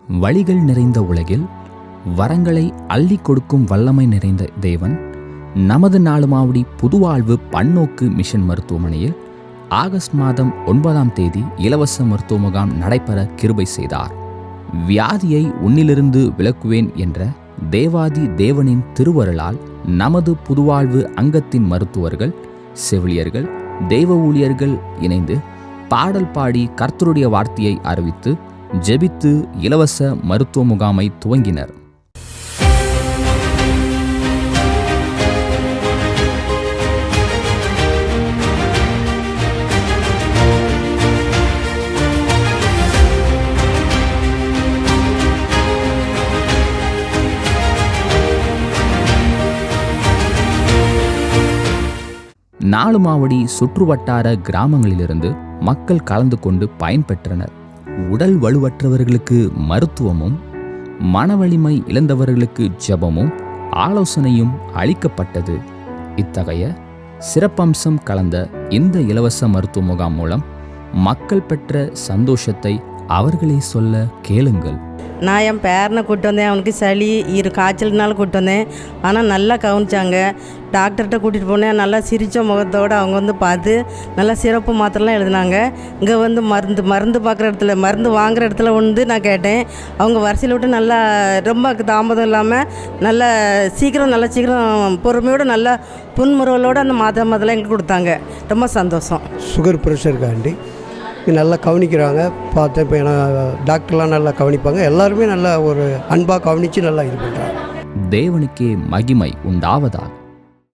வழிகள் நிறைந்த உலகில் வரங்களை அள்ளி கொடுக்கும் வல்லமை நிறைந்த தேவன் நமது நாளுமாவடி புதுவாழ்வு பன்னோக்கு மிஷன் மருத்துவமனையில் ஆகஸ்ட் மாதம் 9ஆம் தேதி இலவச மருத்துவ முகாம் நடைபெற கிருபை செய்தார். வியாதியை உன்னிலிருந்து விலக்குவேன் என்ற தேவாதி தேவனின் திருவருளால் நமது புதுவாழ்வு அங்கத்தின் மருத்துவர்கள், செவிலியர்கள், தெய்வ ஊழியர்கள் இணைந்து பாடல் பாடி கர்த்தருடைய வார்த்தையை அறிவித்து ஜெபித்து இலவச மருத்துவ முகாமை துவங்கினர். நாலுமாவடி சுற்றுவட்டார கிராமங்களிலிருந்து மக்கள் கலந்து கொண்டு பயன்பெற்றனர். உடல் வலுவற்றவர்களுக்கு மருத்துவமும், மனவலிமை இழந்தவர்களுக்கு ஜெபமும் ஆலோசனையும் அளிக்கப்பட்டது. இத்தகைய சிறப்பம்சம் கலந்த இந்த இலவச மருத்துவ முகாம் மூலம் மக்கள் பெற்ற சந்தோஷத்தை அவர்களே சொல்ல கேளுங்கள். நான் என் பேரனை கூப்பிட்டு வந்தேன். அவனுக்கு சளி காய்ச்சல்னால கூப்பிட்டு வந்தேன். ஆனால் நல்லா கவனிச்சாங்க. டாக்டர்கிட்ட கூட்டிகிட்டு போனேன். நல்லா சிரித்த முகத்தோடு அவங்க வந்து பார்த்து நல்லா சிறப்பு மாத்திரைலாம் எழுதினாங்க. இங்கே வந்து மருந்து பார்க்குற இடத்துல, மருந்து வாங்குகிற இடத்துல வந்து நான் கேட்டேன். அவங்க வரிசையில் விட்டு நல்லா ரொம்ப தாமதம் இல்லாமல் நல்லா சீக்கிரம் பொறுமையோடு நல்லா புன்முறுவலோடு அந்த மாத்திரை எங்களுக்கு கொடுத்தாங்க. ரொம்ப சந்தோஷம். சுகர் ப்ரெஷருக்காண்டி நல்லா கவனிக்கிறாங்க. பார்த்து இப்போ டாக்டர்லாம் நல்லா கவனிப்பாங்க. எல்லாருமே நல்லா ஒரு அன்பாக கவனித்து நல்லா இது பண்ணுறாங்க. தேவனுக்கே மகிமை உண்டாவதாக.